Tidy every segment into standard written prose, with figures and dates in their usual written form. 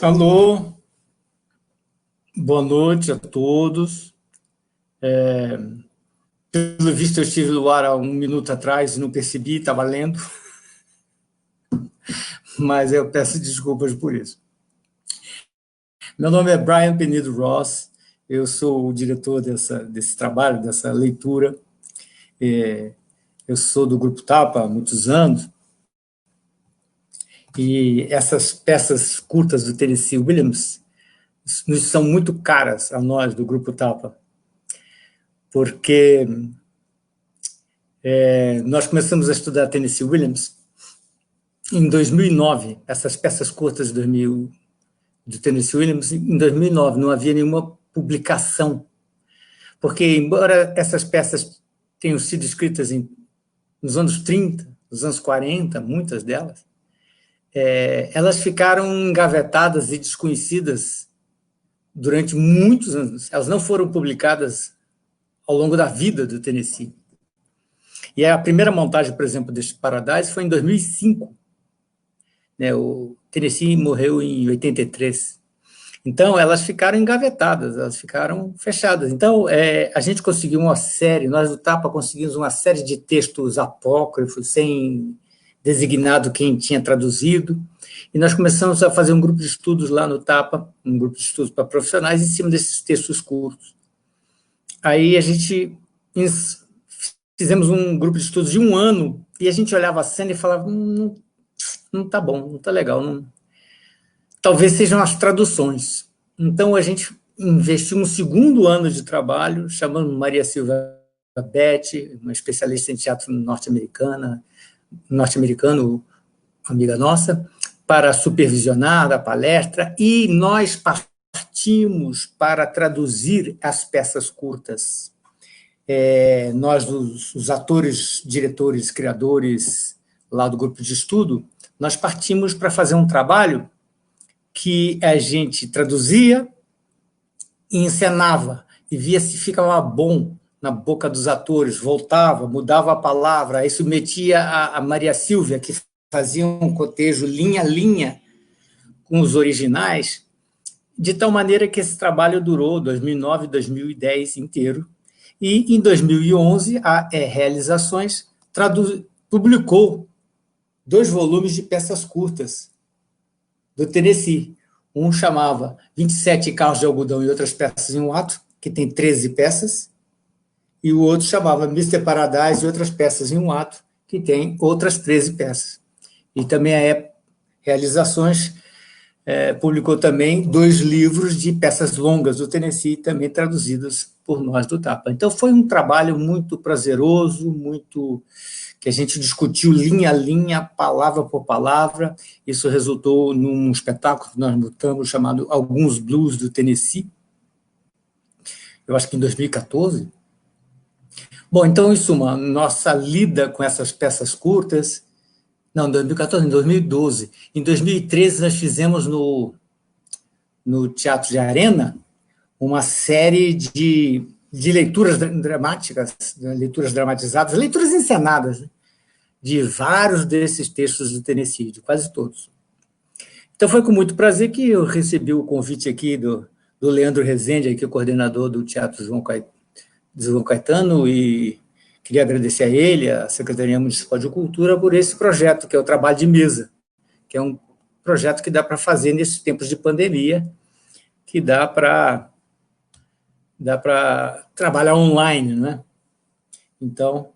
Alô, boa noite a todos. Pelo visto, eu estive no ar há um minuto atrás e não percebi, estava lendo, mas eu peço desculpas por isso. Meu nome é Brian Penido Ross, eu sou o diretor desse trabalho, dessa leitura. Eu sou do Grupo Tapa há muitos anos, e essas peças curtas do Tennessee Williams nos são muito caras a nós, do Grupo Tapa, porque nós começamos a estudar Tennessee Williams em 2009, essas peças curtas do Tennessee Williams, em 2009 não havia nenhuma publicação, porque embora essas peças tenham sido escritas nos anos 30, nos anos 40, muitas delas, elas ficaram engavetadas e desconhecidas durante muitos anos. Elas não foram publicadas ao longo da vida do Tennessee. E a primeira montagem, por exemplo, deste Paradise foi em 2005. O Tennessee morreu em 83. Então, elas ficaram engavetadas, elas ficaram fechadas. Então, a gente conseguiu uma série, nós do Tapa conseguimos uma série de textos apócrifos, sem designado quem tinha traduzido, e nós começamos a fazer um grupo de estudos lá no Tapa, um grupo de estudos para profissionais, em cima desses textos curtos. Aí a gente fizemos um grupo de estudos de um ano, e a gente olhava a cena e falava, não está bom, não está legal, talvez sejam as traduções. Então, a gente investiu um segundo ano de trabalho, chamando Maria Silvia Betti, uma especialista em teatro norte-americano, amiga nossa, para supervisionar a palestra, e nós partimos para traduzir as peças curtas. Nós, os atores, diretores, criadores lá do grupo de estudo, nós partimos para fazer um trabalho que a gente traduzia e encenava, e via se ficava bom na boca dos atores, voltava, mudava a palavra, aí submetia a Maria Silvia, que fazia um cotejo linha a linha com os originais, de tal maneira que esse trabalho durou 2009 e 2010 inteiro, e em 2011 a Realizações publicou 2 volumes de peças curtas do Tennessee. Um chamava 27 Carros de Algodão e Outras Peças em um Ato, que tem 13 peças, e o outro chamava Mr. Paradise e Outras Peças em um Ato, que tem outras 13 peças. E também a Realizações publicou também 2 livros de peças longas do Tennessee, também traduzidas por nós do Tapa. Então, foi um trabalho muito prazeroso, que a gente discutiu linha a linha, palavra por palavra. Isso resultou num espetáculo que nós montamos, chamado Alguns Blues do Tennessee, eu acho que em 2014. Bom, então, em suma, nossa lida com essas peças curtas, não, em 2014, em 2012. Em 2013, nós fizemos no Teatro de Arena uma série de leituras dramáticas, leituras dramatizadas, leituras encenadas, de vários desses textos do Tennessee, de quase todos. Então, foi com muito prazer que eu recebi o convite aqui do Leandro Rezende, aqui, o coordenador do Teatro João Caetano, e queria agradecer a ele, a Secretaria Municipal de Cultura, por esse projeto, que é o Trabalho de Mesa, que é um projeto que dá para fazer nesses tempos de pandemia, que dá para trabalhar online, né? Então,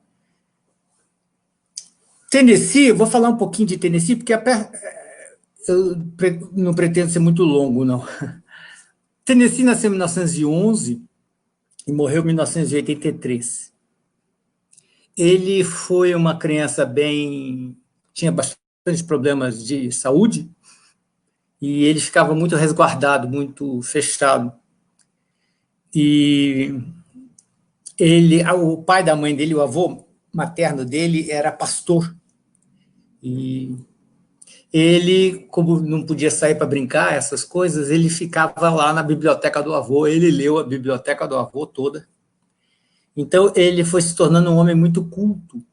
Tennessee, eu vou falar um pouquinho de Tennessee, porque eu não pretendo ser muito longo, não. Tennessee nasceu em 1911 e morreu em 1983. Ele foi uma criança tinha bastante problemas de saúde, e ele ficava muito resguardado, muito fechado. E o pai da mãe dele, o avô materno dele, era pastor. E ele, como não podia sair para brincar, essas coisas, ele ficava lá na biblioteca do avô, ele leu a biblioteca do avô toda. Então, ele foi se tornando um homem muito culto,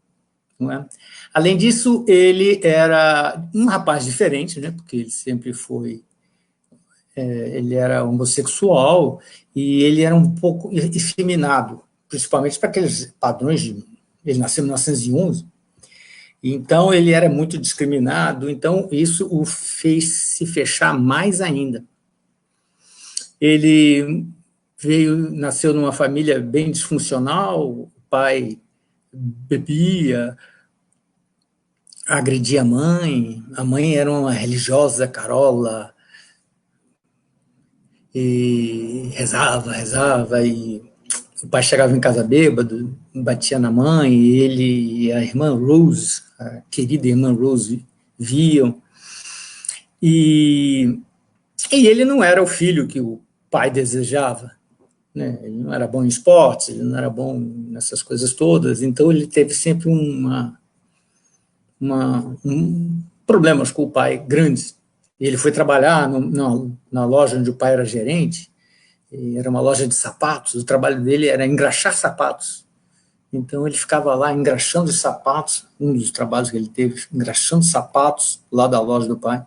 não é? Além disso, ele era um rapaz diferente, né? Porque ele sempre foi ele era homossexual e ele era um pouco efeminado, principalmente para aqueles padrões de... Ele nasceu em 1911, então ele era muito discriminado, então isso o fez se fechar mais ainda. Ele nasceu numa família bem disfuncional, o pai bebia, agredia a mãe era uma religiosa carola, e rezava, e o pai chegava em casa bêbado, batia na mãe, e ele e a irmã Rose, a querida irmã Rose, viam, e ele não era o filho que o pai desejava, né? Ele não era bom em esportes, ele não era bom nessas coisas todas, então ele teve sempre problemas com o pai grandes. Ele foi trabalhar na loja onde o pai era gerente, era uma loja de sapatos, o trabalho dele era engraxar sapatos. Então ele ficava lá engraxando os sapatos, um dos trabalhos que ele teve, engraxando sapatos lá da loja do pai.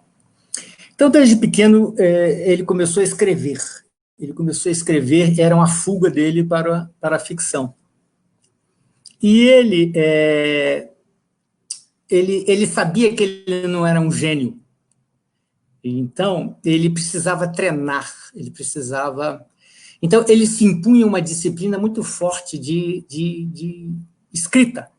Então, desde pequeno, ele começou a escrever. Era uma fuga dele para a ficção. E ele sabia que ele não era um gênio. Então, ele precisava treinar, Então, ele se impunha uma disciplina muito forte de escrita.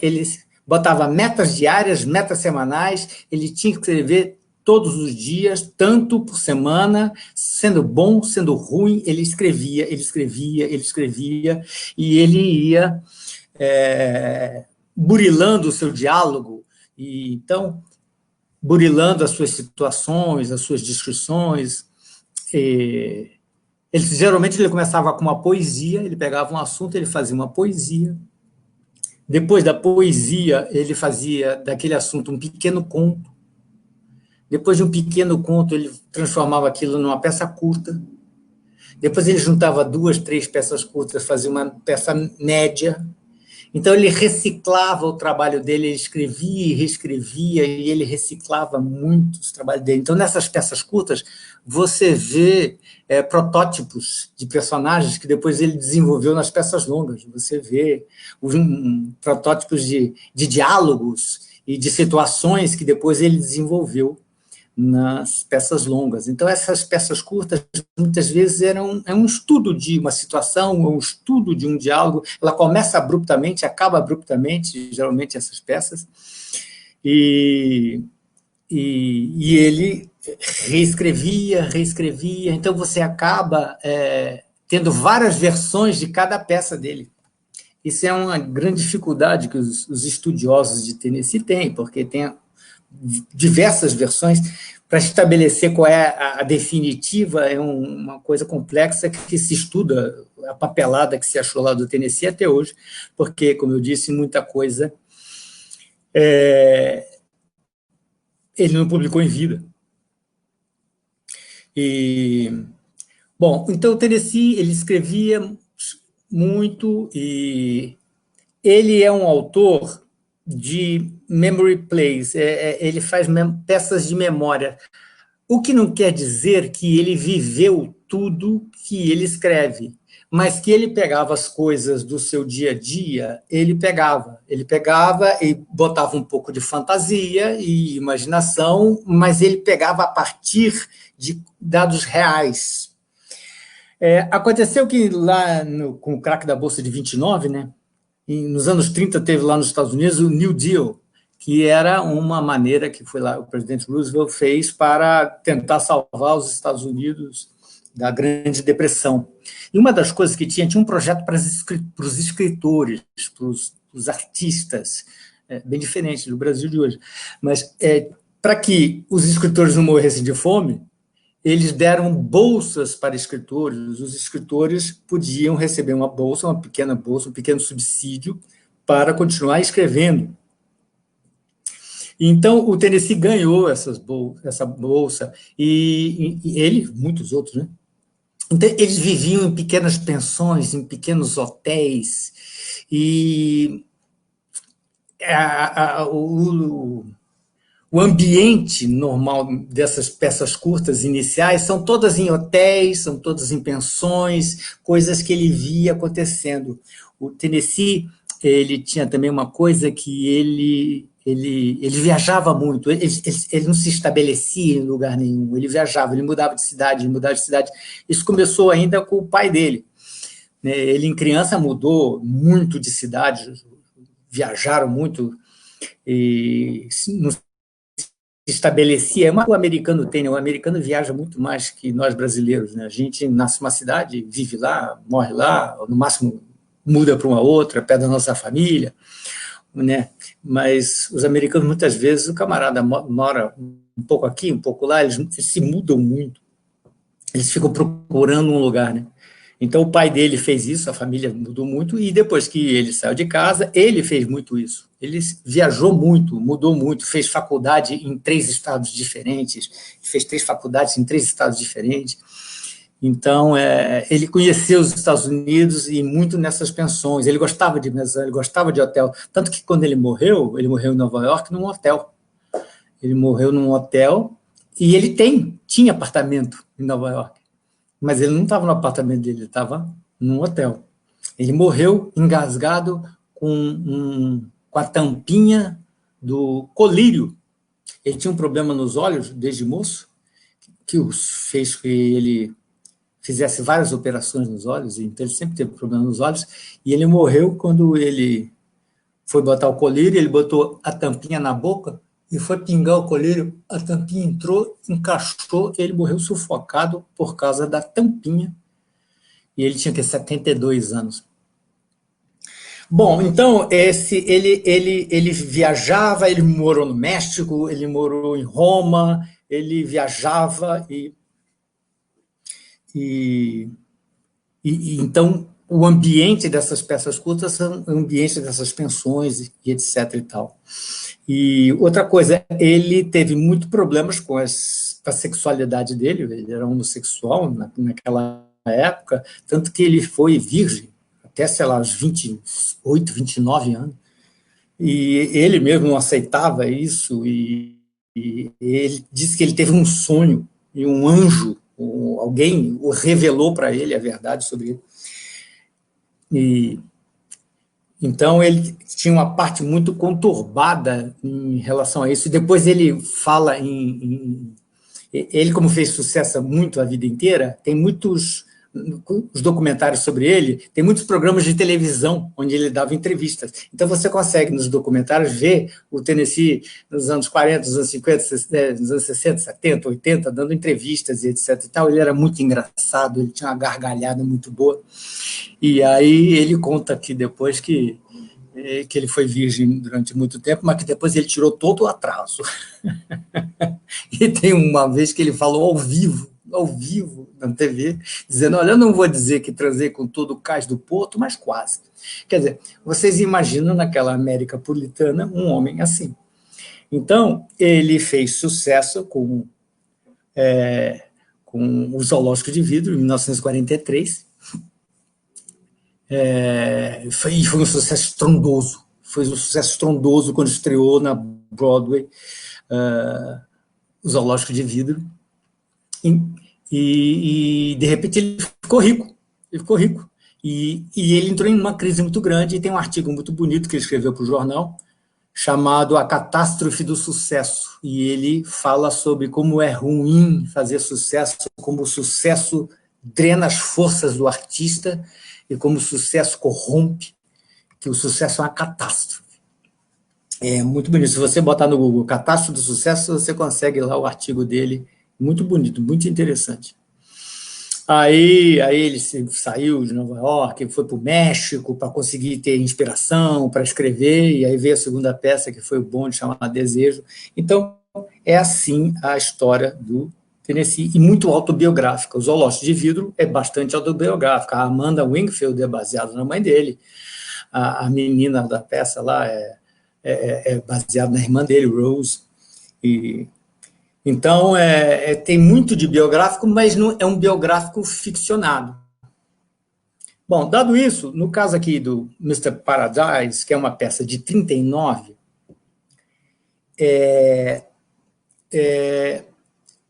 Ele botava metas diárias, metas semanais, ele tinha que escrever todos os dias, tanto por semana, sendo bom, sendo ruim, ele escrevia, e ele ia burilando o seu diálogo, e então, burilando as suas situações, as suas descrições. Geralmente ele começava com uma poesia, ele pegava um assunto, ele fazia uma poesia, depois da poesia ele fazia daquele assunto um pequeno conto, depois de um pequeno conto, ele transformava aquilo numa peça curta. Depois ele juntava 2, 3 peças curtas, fazia uma peça média. Então, ele reciclava o trabalho dele, ele escrevia e reescrevia, e ele reciclava muito o trabalho dele. Então, nessas peças curtas, você vê protótipos de personagens que depois ele desenvolveu nas peças longas. Você vê protótipos de diálogos e de situações que depois ele desenvolveu nas peças longas. Então, essas peças curtas, muitas vezes, é um estudo de uma situação, um estudo de um diálogo. Ela começa abruptamente, acaba abruptamente, geralmente, essas peças, e ele reescrevia, então você acaba tendo várias versões de cada peça dele. Isso é uma grande dificuldade que os estudiosos de Tennessee têm, porque tem diversas versões. Para estabelecer qual é a definitiva é uma coisa complexa que se estuda, a papelada que se achou lá do Tennessee até hoje, porque, como eu disse, muita coisa ele não publicou em vida. Bom, então o Tennessee, ele escrevia muito, e ele é um autor de memory plays, ele faz peças de memória, o que não quer dizer que ele viveu tudo que ele escreve, mas que ele pegava as coisas do seu dia a dia, ele pegava e botava um pouco de fantasia e imaginação, mas ele pegava a partir de dados reais. Aconteceu que lá com o crack da Bolsa de 29, né, nos anos 30 teve lá nos Estados Unidos o New Deal, que era uma maneira que foi lá o presidente Roosevelt fez para tentar salvar os Estados Unidos da Grande Depressão. E uma das coisas que tinha um projeto para os escritores, para os artistas, bem diferente do Brasil de hoje, mas para que os escritores não morressem de fome, eles deram bolsas para escritores, os escritores podiam receber uma bolsa, um pequeno subsídio, para continuar escrevendo. Então, o Tennessee ganhou essa bolsa, e ele, muitos outros, né? Então, eles viviam em pequenas pensões, em pequenos hotéis, e o ambiente normal dessas peças curtas iniciais são todas em hotéis, são todas em pensões, coisas que ele via acontecendo. O Tennessee, ele tinha também uma coisa que ele viajava muito, ele não se estabelecia em lugar nenhum, ele viajava, ele mudava de cidade, ele mudava de cidade. Isso começou ainda com o pai dele, né? Ele, em criança, mudou muito de cidade, viajaram muito, e não estabelecia, mas o americano tem, né? O americano viaja muito mais que nós brasileiros, né? A gente nasce numa cidade, vive lá, morre lá, no máximo muda para uma outra, perto da nossa família, né? Mas os americanos, muitas vezes, o camarada mora um pouco aqui, um pouco lá, eles se mudam muito, eles ficam procurando um lugar, né? Então, o pai dele fez isso, a família mudou muito, e depois que ele saiu de casa, ele fez muito isso. Ele viajou muito, mudou muito, fez faculdade em 3 estados diferentes, fez 3 faculdades em 3 estados diferentes. Então, ele conheceu os Estados Unidos e muito nessas pensões. Ele gostava de mesa, ele gostava de hotel. Tanto que, quando ele morreu em Nova York, num hotel. Ele morreu num hotel e ele tinha apartamento em Nova York. Mas ele não estava no apartamento dele, ele estava num hotel. Ele morreu engasgado com a tampinha do colírio. Ele tinha um problema nos olhos desde moço, que fez que ele fizesse várias operações nos olhos, então ele sempre teve problema nos olhos, e ele morreu quando ele foi botar o colírio, ele botou a tampinha na boca, e foi pingar o colírio, a tampinha entrou, encaixou, ele morreu sufocado por causa da tampinha, e ele tinha 72 anos. Bom, então, ele viajava, ele morou no México, ele morou em Roma, ele viajava, então, o ambiente dessas peças curtas são o ambiente dessas pensões e etc. e tal. E outra coisa, ele teve muitos problemas com a sexualidade dele, ele era homossexual naquela época, tanto que ele foi virgem até, sei lá, os 28, 29 anos. E ele mesmo não aceitava isso, e ele disse que ele teve um sonho, e um anjo, alguém o revelou para ele a verdade sobre ele. Então, ele tinha uma parte muito conturbada em relação a isso, e depois ele fala ele, como fez sucesso muito a vida inteira, tem muitos os documentários sobre ele, tem muitos programas de televisão onde ele dava entrevistas. Então, você consegue, nos documentários, ver o Tennessee nos anos 40, nos anos 50, nos anos 60, 70, 80, dando entrevistas e etc. E tal. Ele era muito engraçado, ele tinha uma gargalhada muito boa. E aí ele conta que depois que ele foi virgem durante muito tempo, mas que depois ele tirou todo o atraso. E tem uma vez que ele falou ao vivo na TV, dizendo, olha, eu não vou dizer que transei com todo o cais do Porto, mas quase. Quer dizer, vocês imaginam naquela América puritana um homem assim. Então, ele fez sucesso com o Zoológico de Vidro, em 1943, foi um sucesso estrondoso. Foi um sucesso estrondoso quando estreou na Broadway o Zoológico de Vidro. E de repente, ele ficou rico. E ele entrou em uma crise muito grande, e tem um artigo muito bonito que ele escreveu para o jornal, chamado A Catástrofe do Sucesso. E ele fala sobre como é ruim fazer sucesso, como o sucesso drena as forças do artista, e como o sucesso corrompe, que o sucesso é uma catástrofe. É muito bonito. Se você botar no Google Catástrofe do Sucesso, você consegue lá o artigo dele, muito bonito, muito interessante. Aí ele saiu de Nova York, foi para o México para conseguir ter inspiração para escrever, e aí veio a segunda peça, que foi o bonde, chamada Desejo. Então, é assim a história do Tennessee, e muito autobiográfica. O Zoológico de Vidro é bastante autobiográfica. A Amanda Wingfield é baseada na mãe dele, a menina da peça lá é baseada na irmã dele, Rose. Então, tem muito de biográfico, mas não é um biográfico ficcionado. Bom, dado isso, no caso aqui do Mr. Paradise, que é uma peça de 39,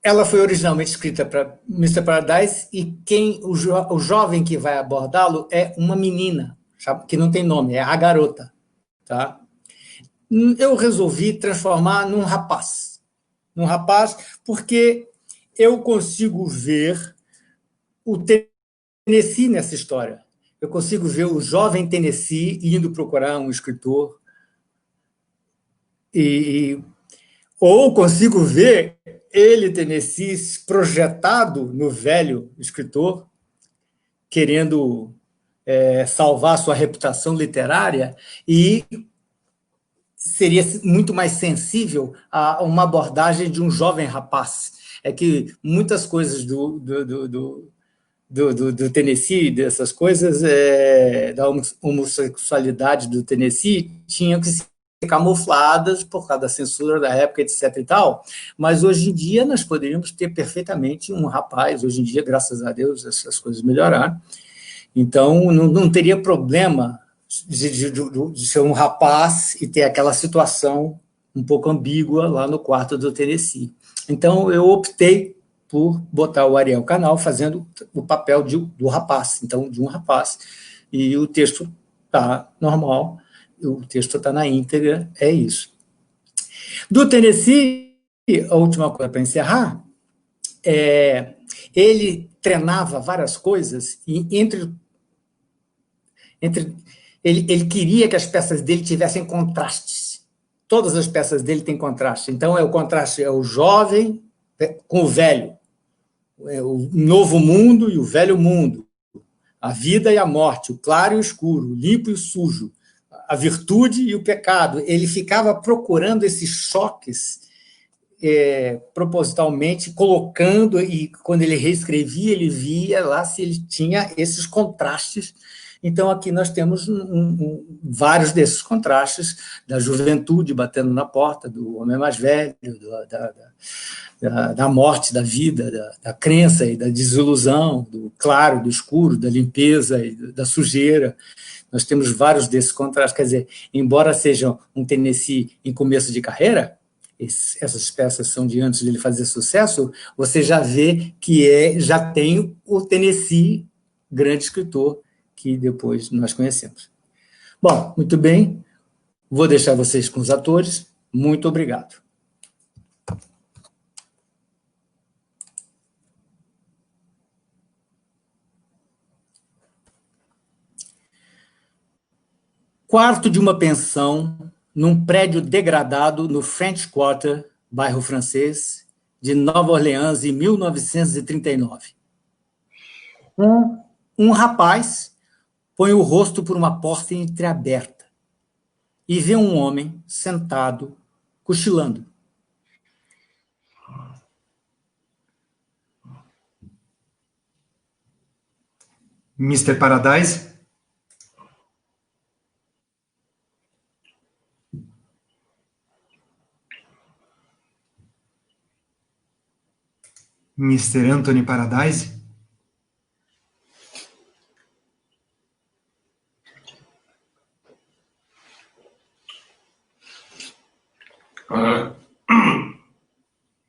ela foi originalmente escrita para Mr. Paradise e o jovem que vai abordá-lo é uma menina, que não tem nome, é a garota. Tá? Eu resolvi transformar num rapaz, porque eu consigo ver o Tennessee nessa história. Eu consigo ver o jovem Tennessee indo procurar um escritor, ou consigo ver ele, Tennessee, projetado no velho escritor, querendo salvar sua reputação literária, e seria muito mais sensível a uma abordagem de um jovem rapaz. É que muitas coisas do Tennessee, dessas coisas, da homossexualidade do Tennessee, tinham que ser camufladas por causa da censura da época, etc. e tal, mas hoje em dia nós poderíamos ter perfeitamente um rapaz, hoje em dia, graças a Deus, essas coisas melhoraram, então não teria problema de ser um rapaz e ter aquela situação um pouco ambígua lá no quarto do Tennessee. Então eu optei por botar o Ariel Canal fazendo o papel do rapaz, então, de um rapaz. E o texto está normal, o texto está na íntegra, é isso. Do Tennessee, a última coisa para encerrar, ele treinava várias coisas, e ele queria que as peças dele tivessem contrastes. Todas as peças dele têm contraste. Então, o contraste é o jovem com o velho, o novo mundo e o velho mundo, a vida e a morte, o claro e o escuro, o limpo e o sujo, a virtude e o pecado. Ele ficava procurando esses choques propositalmente, colocando, e quando ele reescrevia, ele via lá se ele tinha esses contrastes. Então, aqui nós temos vários desses contrastes, da juventude batendo na porta, do homem mais velho, da morte, da vida, da crença e da desilusão, do claro, do escuro, da limpeza e da sujeira. Nós temos vários desses contrastes. Quer dizer, embora seja um Tennessee em começo de carreira, essas peças são de antes dele fazer sucesso, você já vê que já tem o Tennessee, grande escritor, que depois nós conhecemos. Bom, muito bem, vou deixar vocês com os atores. Muito obrigado. Quarto de uma pensão num prédio degradado no French Quarter, bairro francês, de Nova Orleans, em 1939. Um rapaz põe o rosto por uma porta entreaberta e vê um homem sentado, cochilando. Mr. Paradise? Mr. Anthony Paradise?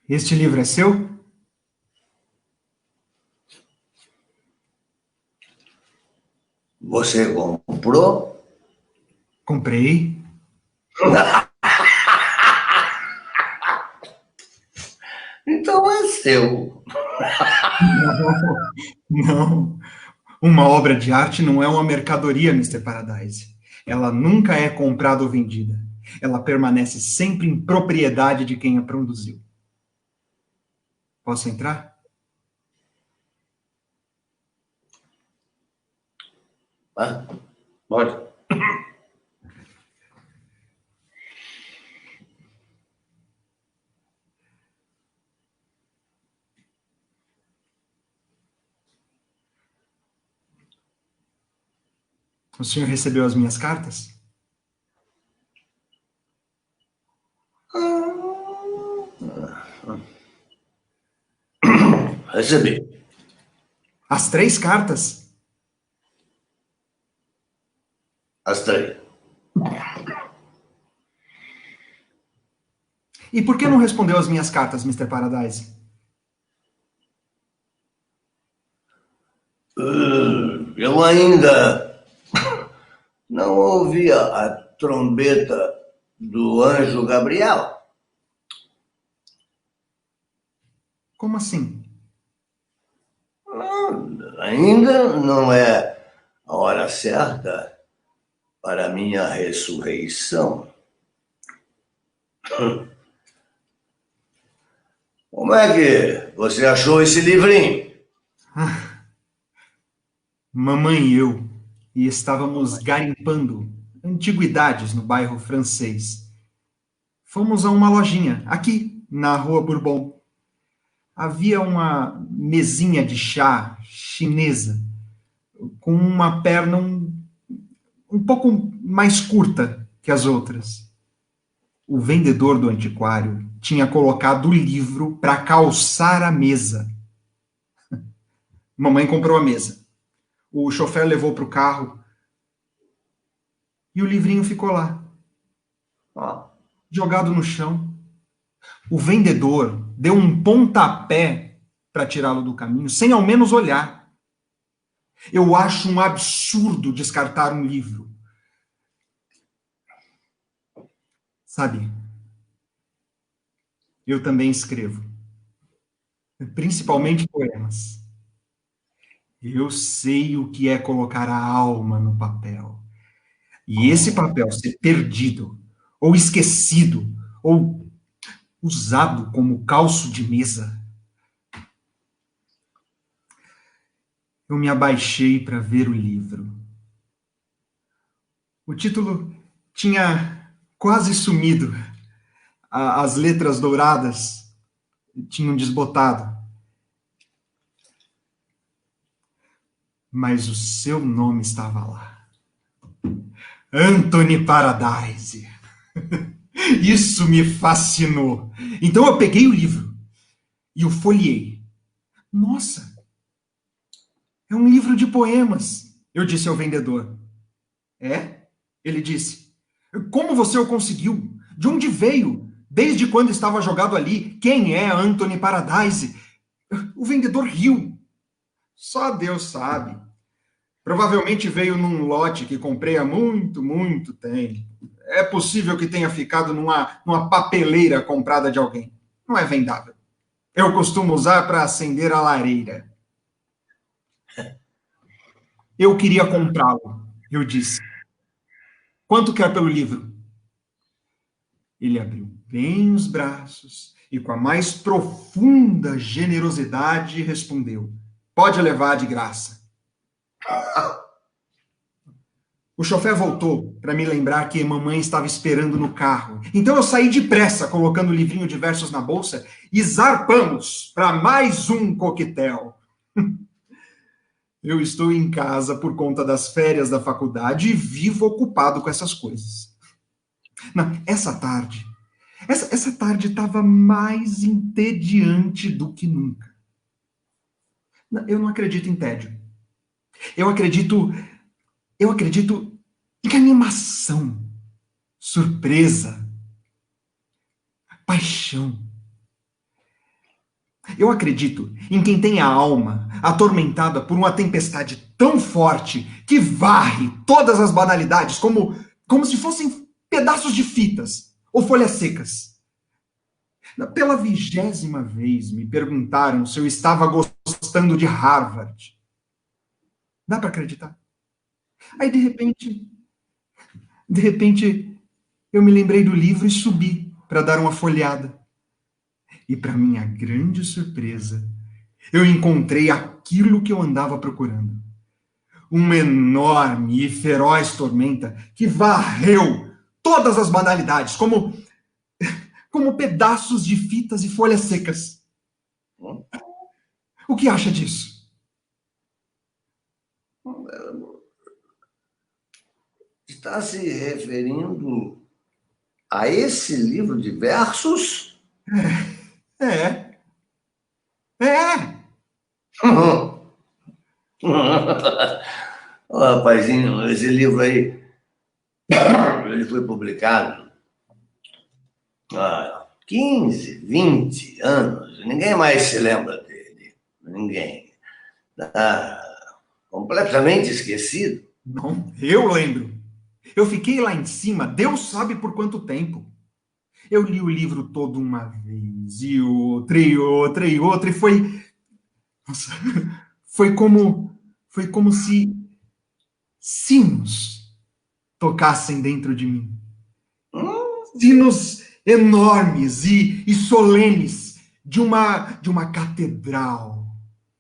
Este livro é seu? Você comprou? Comprei. Então é seu. Não. Uma obra de arte não é uma mercadoria, Mr. Paradise. Ela nunca é comprada ou vendida. Ela permanece sempre em propriedade de quem a produziu. Posso entrar? Ah, pode. O senhor recebeu as minhas cartas? Recebi. As 3 cartas? As 3. E por que não respondeu às minhas cartas, Mr. Paradise? Eu ainda não ouvi a trombeta do anjo Gabriel. Como assim? Ainda não é a hora certa para a minha ressurreição. Como é que você achou esse livrinho? Mamãe e estávamos garimpando antiguidades no bairro Francês. Fomos a uma lojinha, aqui, na Rua Bourbon. Havia uma mesinha de chá chinesa, com uma perna um pouco mais curta que as outras. O vendedor do antiquário tinha colocado o livro para calçar a mesa. Mamãe comprou a mesa. O chofer levou para o carro e o livrinho ficou lá, jogado no chão. O vendedor deu um pontapé para tirá-lo do caminho, sem ao menos olhar. Eu acho um absurdo descartar um livro. Sabe, eu também escrevo, principalmente poemas. Eu sei o que é colocar a alma no papel. E esse papel ser perdido, ou esquecido, ou usado como calço de mesa. Eu me abaixei para ver o livro. O título tinha quase sumido. As letras douradas tinham desbotado. Mas o seu nome estava lá. Anthony Paradise. Isso me fascinou. Então eu peguei o livro e o folheei. Nossa, é um livro de poemas, eu disse ao vendedor. É? Ele disse. Como você o conseguiu? De onde veio? Desde quando estava jogado ali? Quem é Anthony Paradise? O vendedor riu. Só Deus sabe. Provavelmente veio num lote que comprei há muito, muito tempo. É possível que tenha ficado numa papeleira comprada de alguém. Não é vendável. Eu costumo usar para acender a lareira. Eu queria comprá-lo, eu disse. Quanto quer pelo livro? Ele abriu bem os braços e, com a mais profunda generosidade, respondeu: Pode levar de graça. O chofer voltou para me lembrar que mamãe estava esperando no carro. Então eu saí depressa, colocando o livrinho de versos na bolsa, e zarpamos para mais um coquetel. Eu estou em casa por conta das férias da faculdade e vivo ocupado com essas coisas. Não, essa tarde estava mais entediante do que nunca. Eu não acredito em tédio. Eu acredito em animação, surpresa, paixão. Eu acredito em quem tem a alma atormentada por uma tempestade tão forte que varre todas as banalidades como se fossem pedaços de fitas ou folhas secas. Pela 20ª vez me perguntaram se eu estava gostando de Harvard. Dá para acreditar? Aí, de repente, eu me lembrei do livro e subi para dar uma folhada. E, para minha grande surpresa, eu encontrei aquilo que eu andava procurando. Uma enorme e feroz tormenta que varreu todas as banalidades, como pedaços de fitas e folhas secas. O que acha disso? Está se referindo a esse livro de versos? É. Ô, rapazinho, esse livro aí, ele foi publicado há 15, 20 anos, ninguém mais se lembra dele. Ninguém. Completamente esquecido. Não, eu lembro. Eu fiquei lá em cima, Deus sabe por quanto tempo. Eu li o livro todo uma vez, e outra, e outra, e outra, e foi... Nossa, foi como se sinos tocassem dentro de mim. Sinos enormes e solenes de uma catedral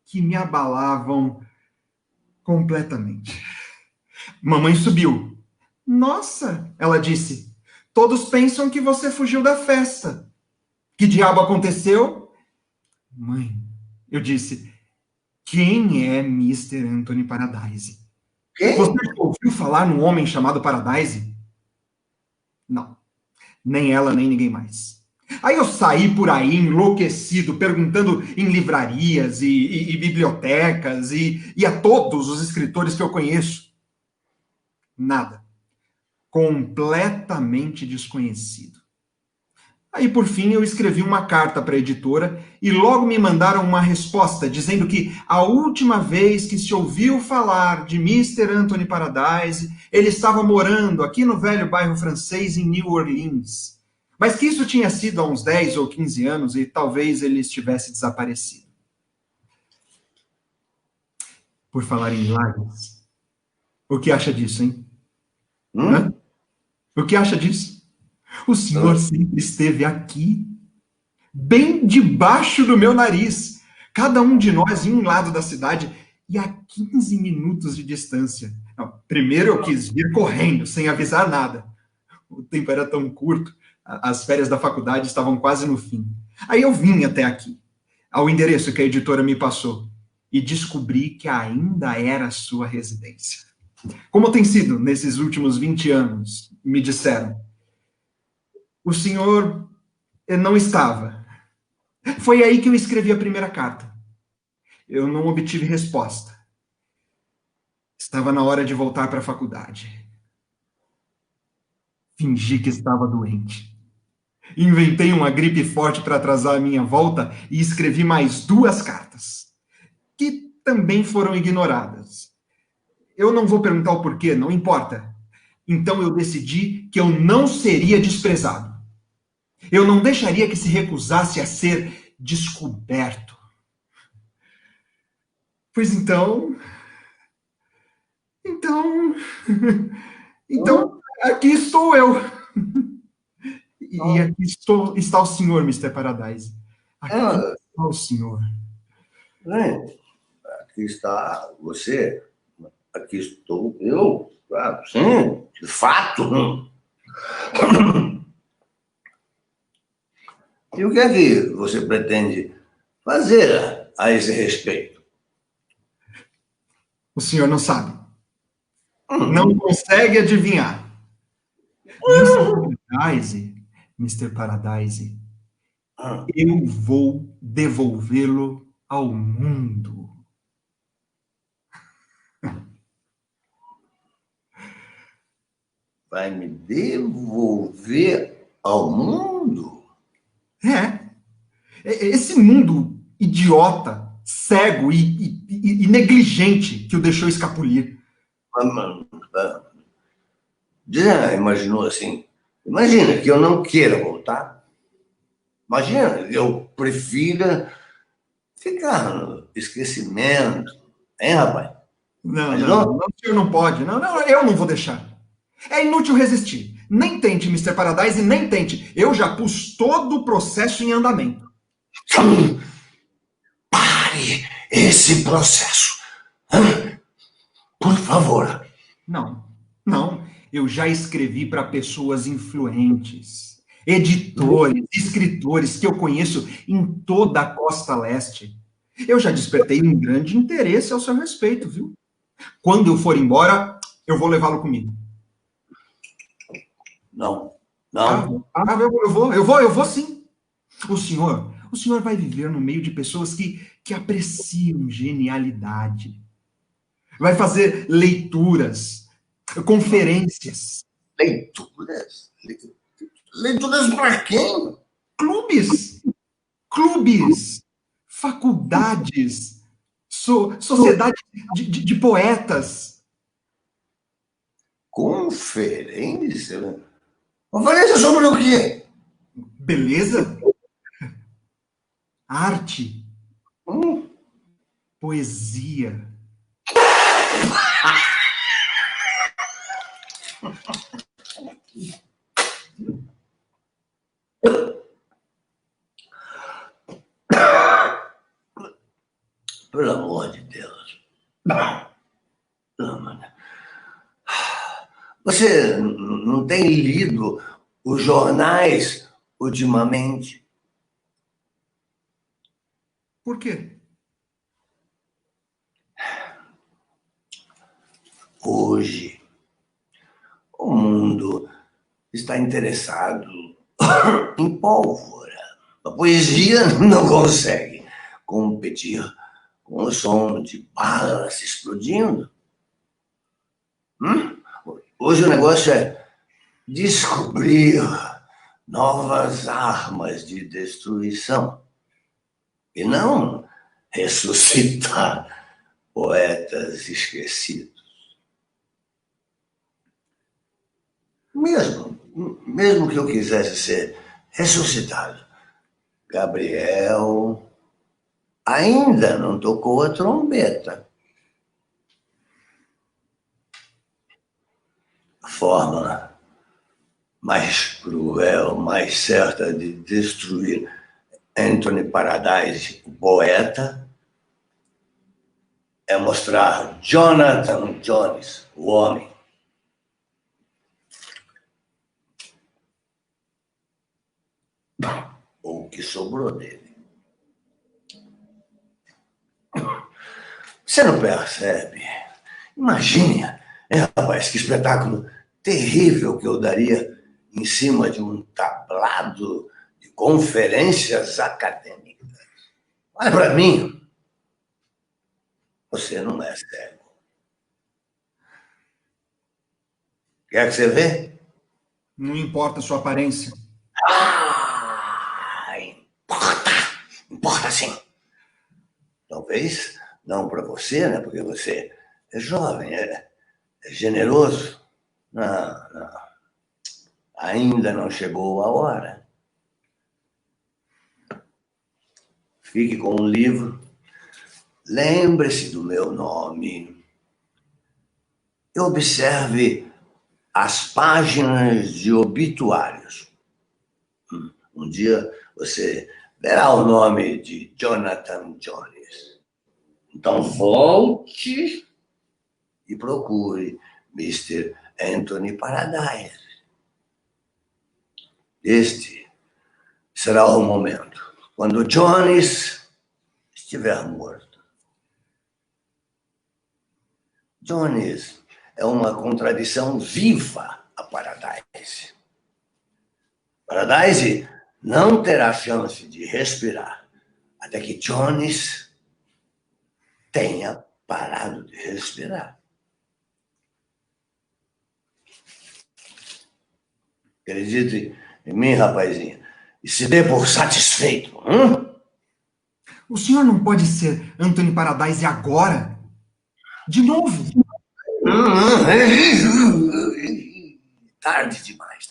que me abalavam completamente. Mamãe subiu. Nossa, ela disse, todos pensam que você fugiu da festa. Que diabo aconteceu? Mãe, eu disse, quem é Mr. Anthony Paradise? Quem? Você ouviu falar num homem chamado Paradise? Não, nem ela, nem ninguém mais. Aí eu saí por aí enlouquecido, perguntando em livrarias e bibliotecas e a todos os escritores que eu conheço. Nada. Completamente desconhecido. Aí, por fim, eu escrevi uma carta para a editora e logo me mandaram uma resposta dizendo que a última vez que se ouviu falar de Mr. Anthony Paradise, ele estava morando aqui no velho bairro francês em New Orleans, mas que isso tinha sido há uns 10 ou 15 anos e talvez ele estivesse desaparecido. Por falar em milagres, o que acha disso, hein? Hã? O que acha disso? O senhor sempre esteve aqui, bem debaixo do meu nariz, cada um de nós em um lado da cidade e a 15 minutos de distância. Não, primeiro eu quis vir correndo, sem avisar nada. O tempo era tão curto, as férias da faculdade estavam quase no fim. Aí eu vim até aqui, ao endereço que a editora me passou, e descobri que ainda era a sua residência. Como tem sido nesses últimos 20 anos, me disseram. O senhor não estava. Foi aí que eu escrevi a primeira carta. Eu não obtive resposta. Estava na hora de voltar para a faculdade. Fingi que estava doente. Inventei uma gripe forte para atrasar a minha volta e escrevi mais 2 cartas, que também foram ignoradas. Eu não vou perguntar o porquê, não importa. Então eu decidi que eu não seria desprezado. Eu não deixaria que se recusasse a ser descoberto. Pois então, aqui estou eu. E aqui está o senhor, Mr. Paradise. Aqui está o senhor. Aqui está você. Aqui estou eu. Claro, sim, de fato. E o que é que você pretende fazer a esse respeito? O senhor não sabe. Não consegue adivinhar. Mr. Paradise, eu vou devolvê-lo ao mundo. Vai me devolver ao mundo? Esse mundo idiota, cego e negligente que o deixou escapulir. Já imaginou assim? Imagina que eu não queira voltar. Imagina, eu prefira ficar no esquecimento. Hein, rapaz? Não, o senhor não pode. Não, eu não vou deixar. É inútil resistir. Nem tente, Mr. Paradise, nem tente. Eu já pus todo o processo em andamento. Pare esse processo. Por favor. Não. Eu já escrevi para pessoas influentes, editores, escritores que eu conheço em toda a costa leste. Eu já despertei um grande interesse ao seu respeito, viu? Quando eu for embora, eu vou levá-lo comigo. Não. Eu vou sim. O senhor vai viver no meio de pessoas que apreciam genialidade. Vai fazer leituras, conferências. Leituras? Leituras para quem? Clubes, clubes, faculdades, sociedade de poetas. Conferência? Conferência sobre o quê? Beleza? Arte, Hum? poesia. Pelo amor de Deus. Pelo amor de Deus. Você não tem lido os jornais ultimamente? Por quê? Hoje, o mundo está interessado em pólvora. A poesia não consegue competir com o som de balas explodindo. Hoje o negócio é descobrir novas armas de destruição e não ressuscitar poetas esquecidos. Mesmo que eu quisesse ser ressuscitado, Gabriel ainda não tocou a trombeta. A forma mais cruel, mais certa de destruir Anthony Paradise, o poeta, é mostrar Jonathan Jones, o homem. Ou o que sobrou dele. Você não percebe? Imagine, rapaz, que espetáculo terrível que eu daria em cima de um tablado de conferências acadêmicas. Olha para mim, você não é cego. Quer que você vê? Não importa a sua aparência. Importa. Importa sim. Talvez não para você, né? Porque você é jovem, é generoso. Não. Ainda não chegou a hora. Fique com o livro. Lembre-se do meu nome. E observe as páginas de obituários. Um dia você verá o nome de Jonathan Jones. Então volte e procure Mr. Anthony Paradise. Este será o momento quando Jones estiver morto. Jones é uma contradição viva a Paradise. Paradise não terá chance de respirar até que Jones tenha parado de respirar. Acredite em mim, rapazinho, e se dê por satisfeito. O senhor não pode ser Anthony Paradise agora? De novo? Tarde demais.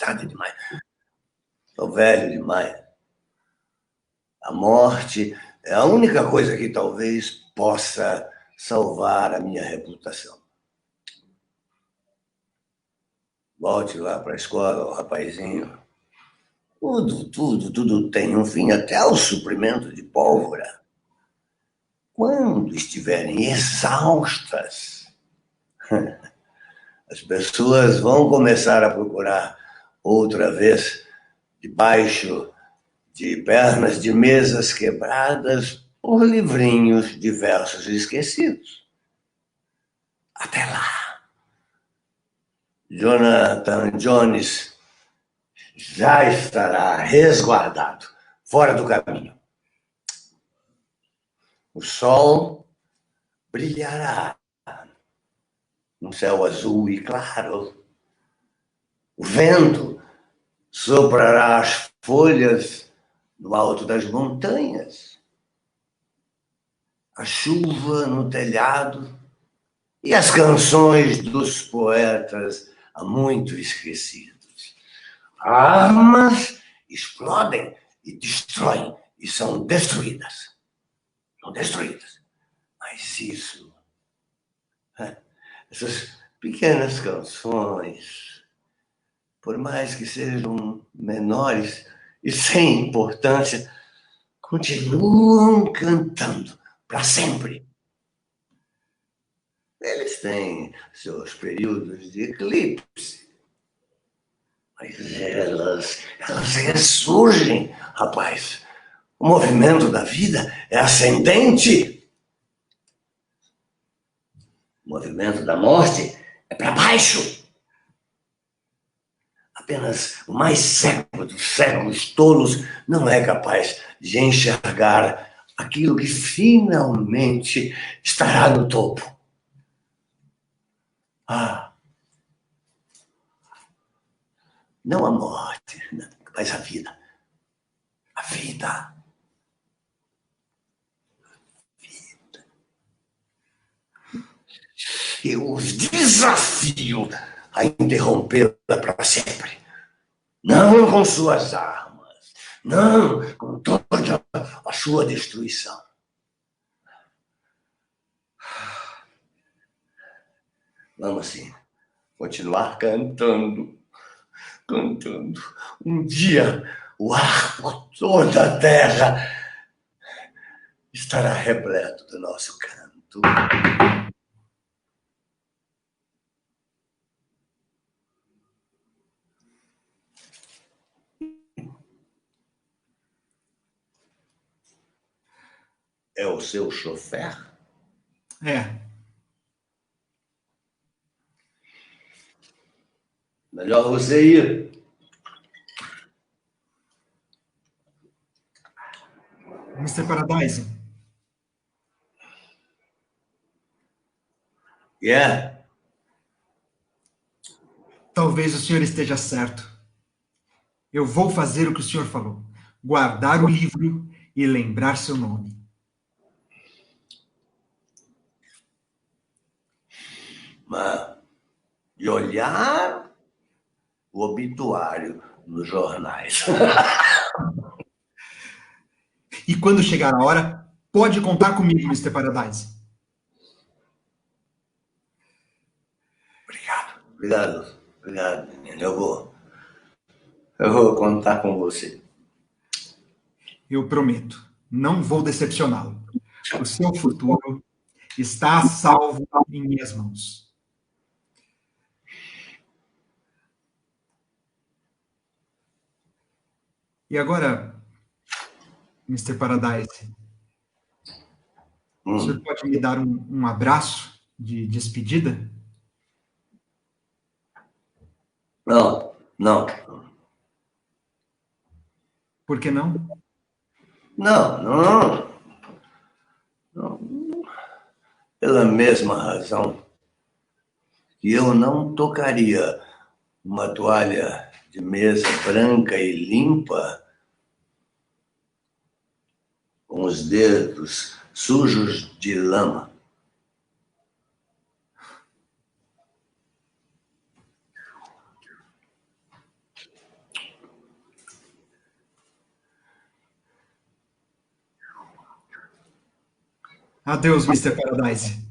Estou velho demais. A morte é a única coisa que talvez possa salvar a minha reputação. Volte lá para a escola, rapazinho. Tudo tem um fim, até o suprimento de pólvora. Quando estiverem exaustas, as pessoas vão começar a procurar outra vez debaixo de pernas de mesas quebradas por livrinhos de versos esquecidos. Até lá, Jonathan Jones já estará resguardado, fora do caminho. O sol brilhará num céu azul e claro. O vento soprará as folhas no alto das montanhas, a chuva no telhado e as canções dos poetas há muito esquecidos. Armas explodem e destroem e são destruídas. São destruídas. Mas isso, essas pequenas canções, por mais que sejam menores e sem importância, continuam cantando para sempre. Eles têm seus períodos de eclipse, mas elas ressurgem, rapaz. O movimento da vida é ascendente. O movimento da morte é para baixo. Apenas o mais cego dos cegos tolos não é capaz de enxergar aquilo que finalmente estará no topo. Ah, não a morte, mas a vida. A vida. Eu os desafio a interrompê-la para sempre. Não com suas armas, não com toda a sua destruição. Vamos sim, continuar cantando, cantando. Um dia o ar por toda a terra estará repleto do nosso canto. É o seu chofer? É. Melhor você ir. Mr. Paradise. Yeah. Talvez o senhor esteja certo. Eu vou fazer o que o senhor falou. Guardar o livro e lembrar seu nome. E olhar o obituário nos jornais. E quando chegar a hora, pode contar comigo, Mr. Paradise. Obrigado, menino. Eu vou contar com você. Eu prometo, não vou decepcioná-lo. O seu futuro está a salvo em minhas mãos. E agora, Mr. Paradise, o senhor pode me dar um abraço de despedida? Não. Por que não? Não. Pela mesma razão que eu não tocaria uma toalha de mesa branca e limpa com os dedos sujos de lama. Adeus, Mr. Paradise.